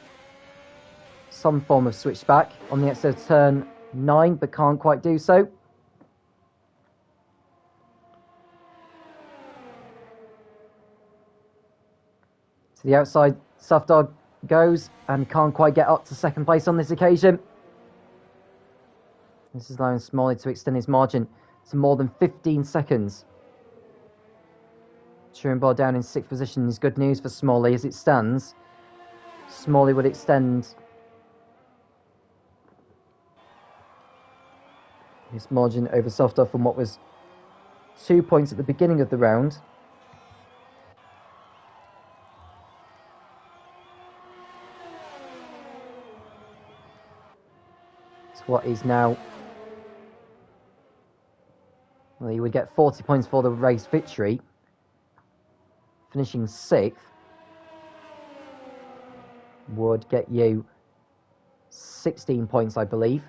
S1: some form of switchback on the exit of turn 9, but can't quite do so. To the outside, Soft dart goes and can't quite get up to 2nd place on this occasion. This is allowing Smalley to extend his margin to more than 15 seconds. Turenbar down in 6th position is good news for Smalley as it stands. Smalley would extend his margin over Softar from what was 2 points at the beginning of the round. To what is now... Well, you would get 40 points for the race victory. Finishing 6th would get you 16 points, I believe.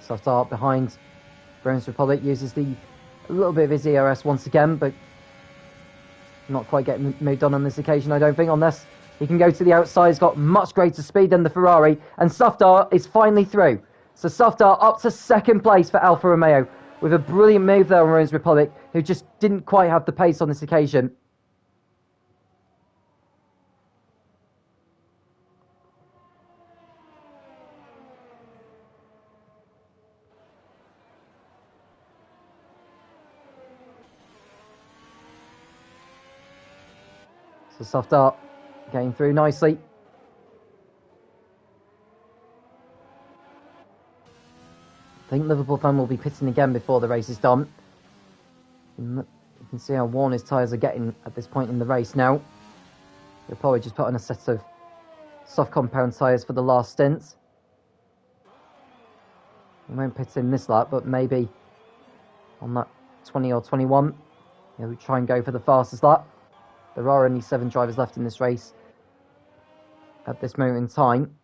S1: Soft Art behind Browns Republic uses a little bit of his ERS once again, but not quite getting moved on this occasion, I don't think. On this, he can go to the outside. He's got much greater speed than the Ferrari, and Soft Art is finally through. So Soft Art up to second place for Alfa Romeo with a brilliant move there on Browns Republic, who just didn't quite have the pace on this occasion. So Soft Art getting through nicely. I think Liverpool fan will be pitting again before the race is done. You can see how worn his tyres are getting at this point in the race now. They'll probably just put on a set of soft compound tyres for the last stint. He won't pit in this lap, but maybe on that 20 or 21, he'll try and go for the fastest lap. There are only 7 drivers left in this race at this moment in time.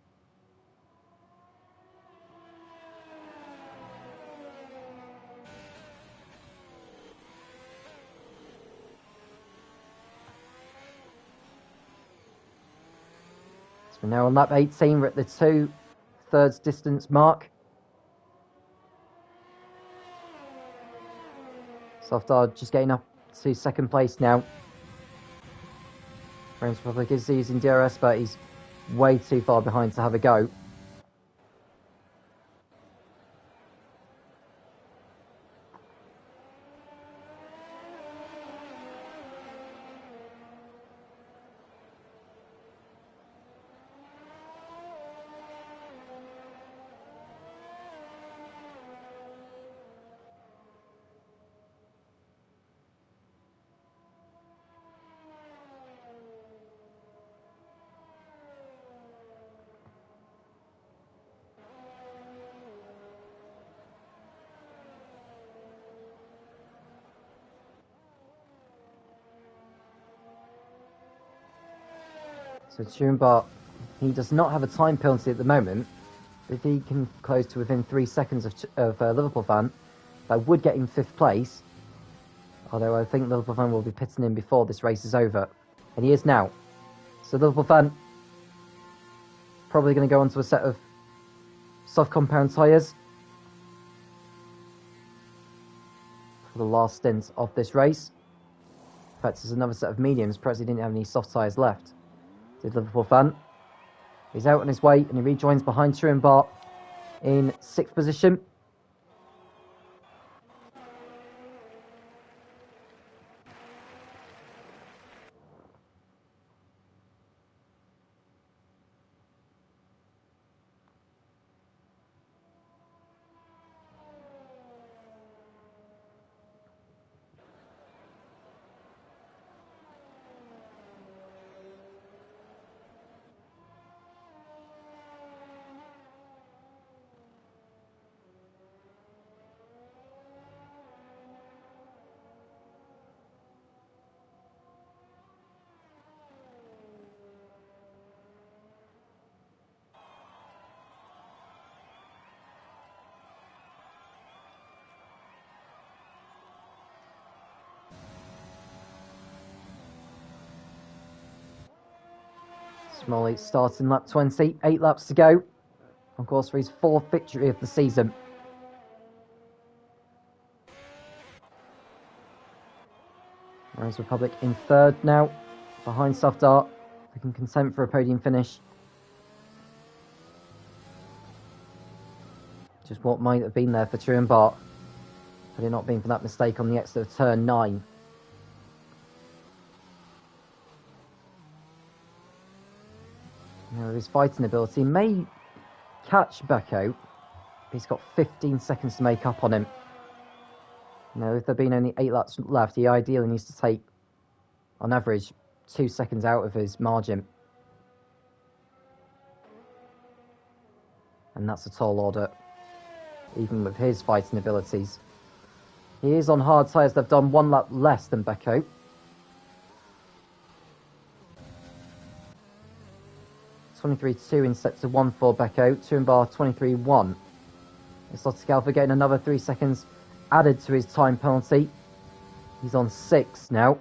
S1: So we're now on lap 18, we're at the 2/3 distance mark. Softard just getting up to second place now. Browns Republic is using DRS, but he's way too far behind to have a go. So Turenbach, he does not have a time penalty at the moment. If he can close to within 3 seconds of Liverpool fan, that would get him 5th place. Although I think Liverpool fan will be pitting in before this race is over. And he is now. So Liverpool fan probably going to go onto a set of soft compound tyres for the last stint of this race. In fact, there's another set of mediums. Perhaps he didn't have any soft tyres left. Did Liverpool fan. He's out on his way and he rejoins behind Turenbach in 6th position. Smalley starting lap 20, 8 laps to go. Of course, for his 4th victory of the season. Browns Republic in 3rd now, behind Soft Art, looking content for a podium finish. Just what might have been there for Turenbach, had it not been for that mistake on the exit of turn 9. Now, his fighting ability may catch Becco. He's got 15 seconds to make up on him. Now, if there have been only 8 laps left, he ideally needs to take, on average, 2 seconds out of his margin. And that's a tall order. even with his fighting abilities. He is on hard tyres. They've done 1 lap less than Beco. (23.2) in sector 1 for Beco. Turenbar 23.1. Sotigalfa getting another 3 seconds added to his time penalty. He's on 6 now.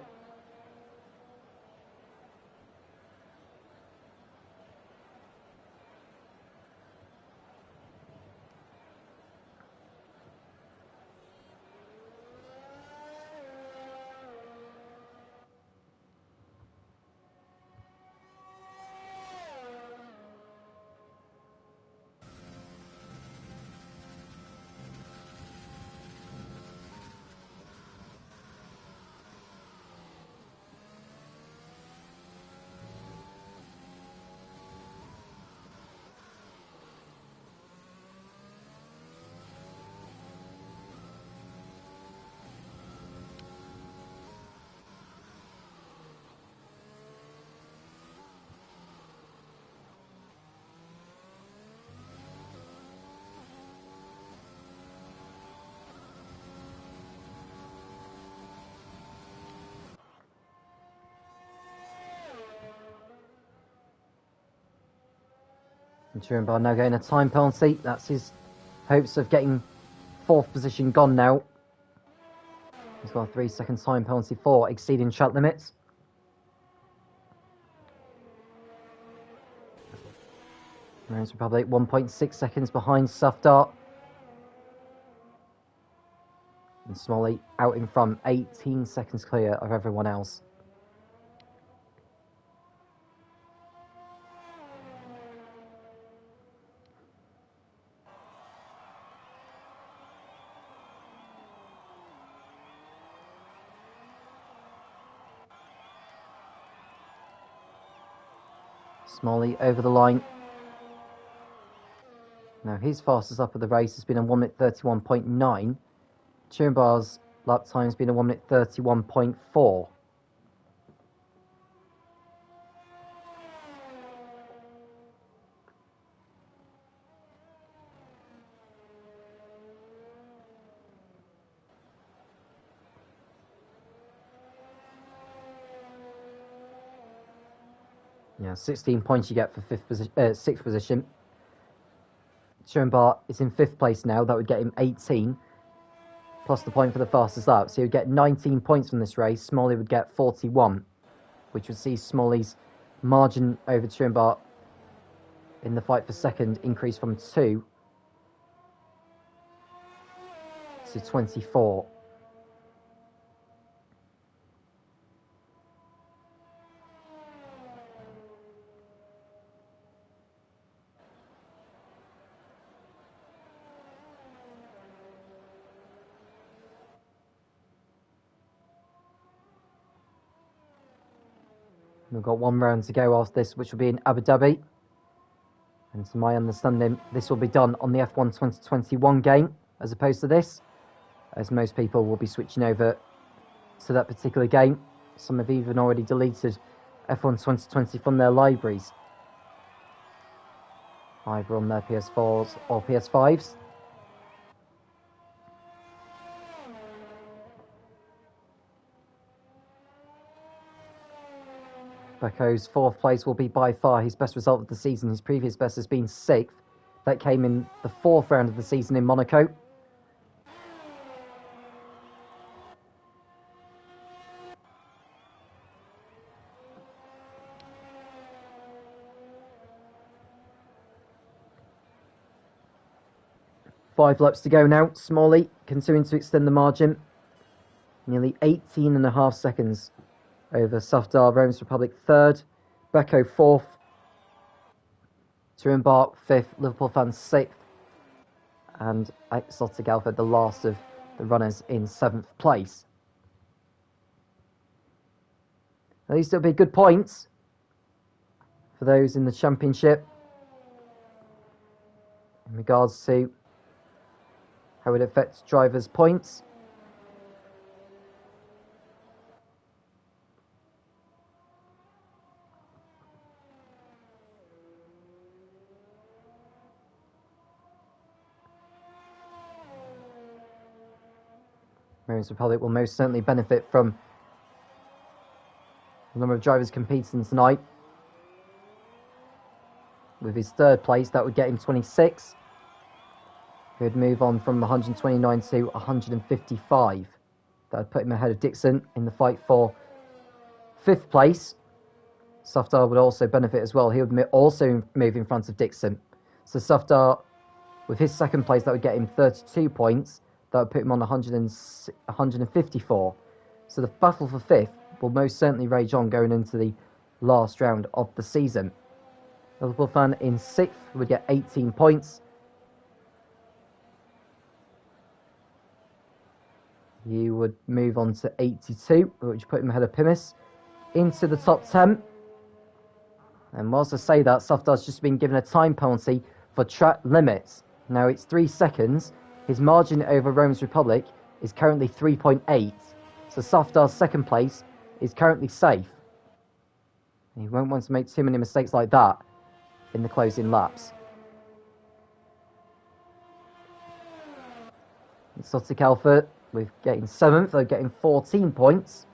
S1: And Turenbar now getting a time penalty. That's his hopes of getting 4th position gone now. He's got a 3 second time penalty for exceeding track limits. Rose Republic 1.6 seconds behind Safdart. And Smalley out in front, 18 seconds clear of everyone else. Smalley over the line. Now his fastest up of the race has been a 1 minute 31.9. Turenbar's lap time has been a 1 minute 31.4. Yeah, 16 points you get for 6th position. Turenbar is in 5th place now. That would get him 18, plus the point for the fastest lap. So he would get 19 points from this race. Smalley would get 41, which would see Smalley's margin over Turenbar in the fight for 2nd increase from 2 to 24. We've got 1 round to go after this, which will be in Abu Dhabi. And to my understanding, this will be done on the F1 2021 game, as opposed to this, as most people will be switching over to that particular game. Some have even already deleted F1 2020 from their libraries, either on their PS4s or PS5s. Beco's 4th place will be by far his best result of the season. His previous best has been 6th. That came in the 4th round of the season in Monaco. Five laps to go now. Smalley continuing to extend the margin. Nearly 18.5 seconds over Safdar, Romans Republic 3rd. Beco 4th. Turenbar 5th. Liverpool fans 6th. And Exotic Alpha, the last of the runners, in 7th place. At least it'll be good points for those in the championship in regards to how it affects drivers' points. Romans Republic will most certainly benefit from the number of drivers competing tonight. With his third place, that would get him 26. He would move on from 129 to 155. That would put him ahead of Dixon in the fight for 5th place. Safdar would also benefit as well. He would also move in front of Dixon. So Safdar, with his 2nd place, that would get him 32 points. That would put him on 154. So the battle for 5th will most certainly rage on going into the last round of the season. Liverpool fan in 6th would get 18 points. You would move on to 82, which put him ahead of Pimis, into the top 10. And whilst I say that, Safdar's just been given a time penalty for track limits. Now it's 3 seconds. His margin over Romans Republic is currently 3.8. So Safdar's 2nd place is currently safe. He won't want to make too many mistakes like that in the closing laps. Exotic Alpha, with getting 7th, they're getting 14 points.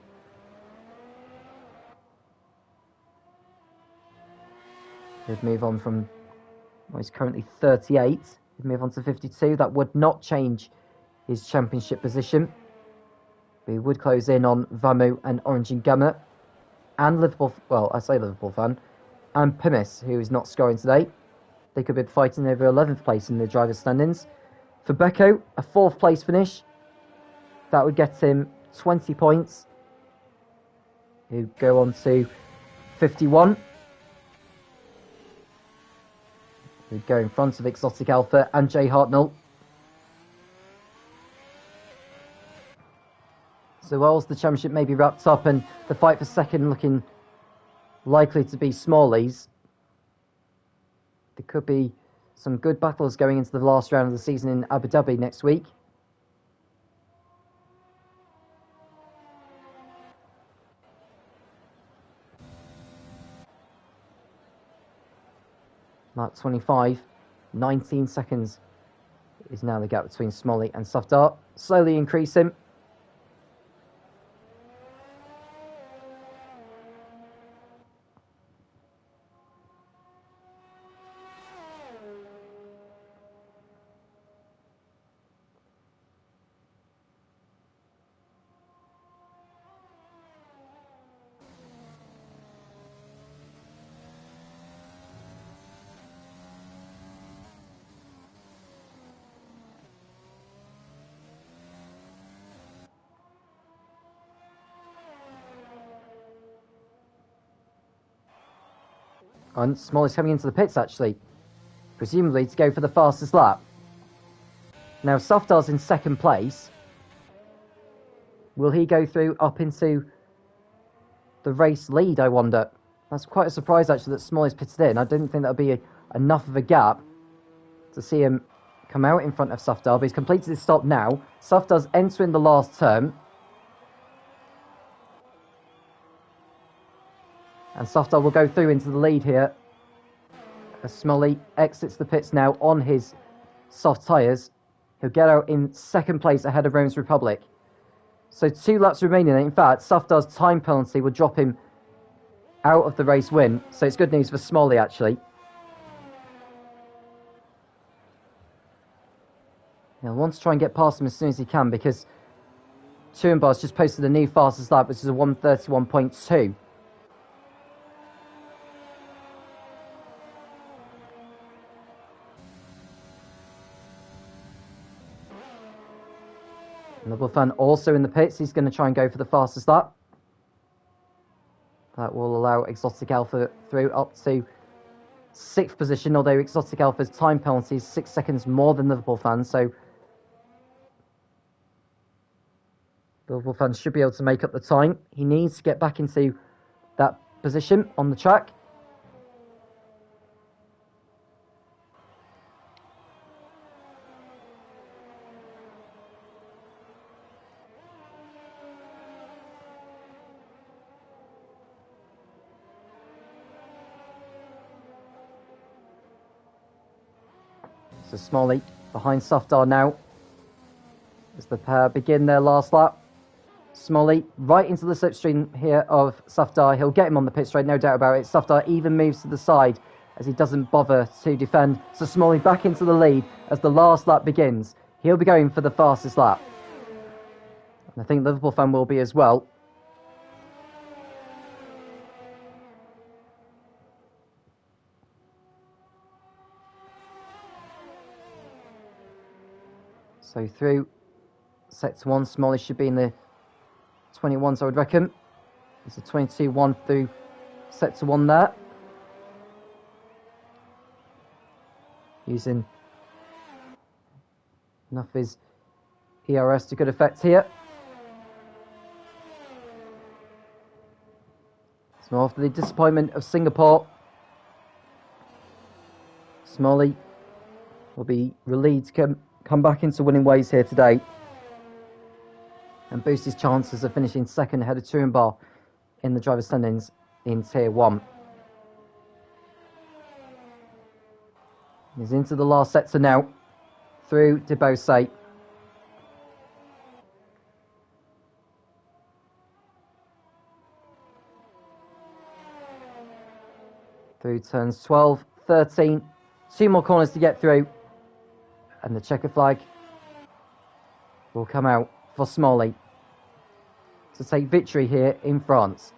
S1: He'd move on from, well, he's currently 38. He'd move on to 52. That would not change his championship position. But he would close in on Vamu and Orange and Gamma. And Liverpool, well, I say Liverpool fan, and Pimis, who is not scoring today. They could be fighting over 11th place in the driver's standings. For Beko, a 4th place finish. That would get him 20 points. He'd go on to 51. He'd go in front of Exotic Alpha and Jay Hartnell. So whilst the championship may be wrapped up and the fight for 2nd looking likely to be Smallies, there could be some good battles going into the last round of the season in Abu Dhabi next week. Mark 25, 19 seconds is now the gap between Smalley and Safdar, slowly increasing. And Smalley's coming into the pits, actually, presumably to go for the fastest lap. Now, Safdar's in 2nd place. Will he go through up into the race lead, I wonder? That's quite a surprise, actually, that Smalley's pitted in. I didn't think that would be enough of a gap to see him come out in front of Safdar, but he's completed his stop now. Safdar's entering the last turn. And Safdar will go through into the lead here as Smalley exits the pits now on his soft tyres. He'll get out in 2nd place ahead of Romans Republic. So 2 laps remaining. In fact, Safdar's time penalty will drop him out of the race win. So it's good news for Smalley, actually. He'll want to try and get past him as soon as he can, because Turenbar's just posted a new fastest lap, which is a 1:31.2. Liverpool fan also in the pits. He's going to try and go for the fastest lap. That will allow Exotic Alpha through up to 6th position, although Exotic Alpha's time penalty is 6 seconds more than Liverpool fans, so Liverpool fans should be able to make up the time. He needs to get back into that position on the track. So Smalley behind Safdar now. As as the pair begin their last lap. Smolly right into the slipstream here of Safdar. He'll get him on the pit straight, no doubt about it. Safdar even moves to the side as he doesn't bother to defend. So Smolly back into the lead as the last lap begins. He'll be going for the fastest lap. And I think Liverpool fan will be as well. So through sector 1, Smolly should be in the 21s, I would reckon. It's a 22-1 through sector 1 there. Using enough of his ERS to good effect here. So after the disappointment of Singapore, Smolly will be relieved to come back into winning ways here today and boost his chances of finishing second ahead of Turenbar in the driver's standings in Tier 1. He's into the last sector now, through Debose. Through turns 12, 13, 2 more corners to get through, and the checker flag will come out for Smolly to take victory here in France.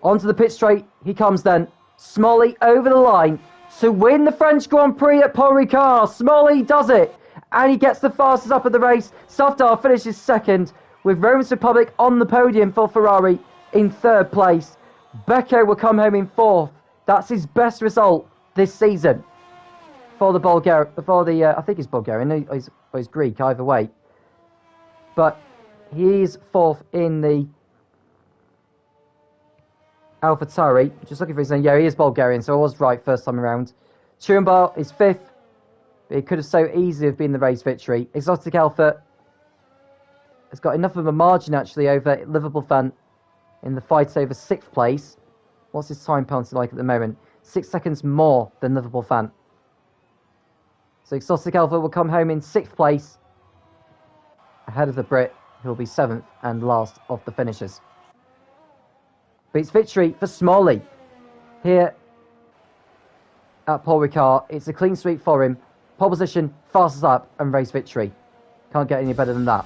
S1: Onto the pit straight he comes then. Smolly over the line to win the French Grand Prix at Paul Ricard. Smolly does it, and he gets the fastest up of the race. Safdar finishes second, with Romans Republic on the podium for Ferrari in third place. Beko will come home in fourth. That's his best result this season for the Bulgarian. I think he's Bulgarian. He's Greek, either way. But he's fourth in the AlphaTauri. Just looking for his name. Yeah, he is Bulgarian, so I was right first time around. Turenbar is fifth. But it could have so easily have been the race victory. Exotic Alpha has got enough of a margin, actually, over Liverpool fan in the fight over sixth place. What's his time penalty like at the moment? 6 seconds more than Liverpool fan. So Exotic Alpha will come home in sixth place, ahead of the Brit, who will be seventh and last of the finishers. But it's victory for Smolly here at Paul Ricard. It's a clean sweep for him. Pole position, fastest lap, and race victory. Can't get any better than that.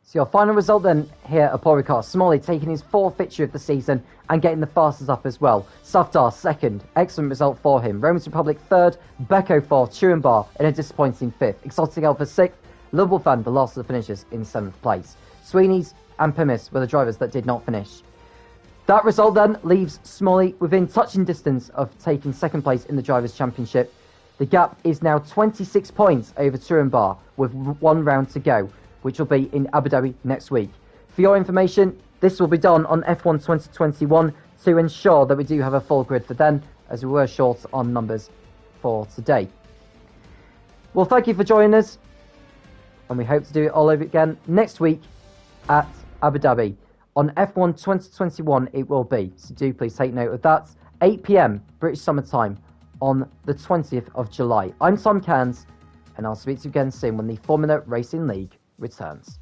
S1: So your final result then here at Paul Ricard. Smolly taking his fourth victory of the season and getting the fastest up as well. Safdar second, excellent result for him. Romans Republic third, Beko fourth, Turenbar in a disappointing fifth. Exotic Alpha sixth, Liverpool fan the last of the finishers in seventh place. Sweeney's and Pimis were the drivers that did not finish. That result then leaves Smolly within touching distance of taking second place in the Drivers' Championship. The gap is now 26 points over Turenbar with 1 round to go, which will be in Abu Dhabi next week. For your information, this will be done on F1 2021 to ensure that we do have a full grid for then, as we were short on numbers for today. Well, thank you for joining us, and we hope to do it all over again next week at Abu Dhabi. On F1 2021 it will be, so do please take note of that. 8 PM British Summer Time on the 20th of July. I'm Tom Cairns, and I'll speak to you again soon when the Formula Racing League returns.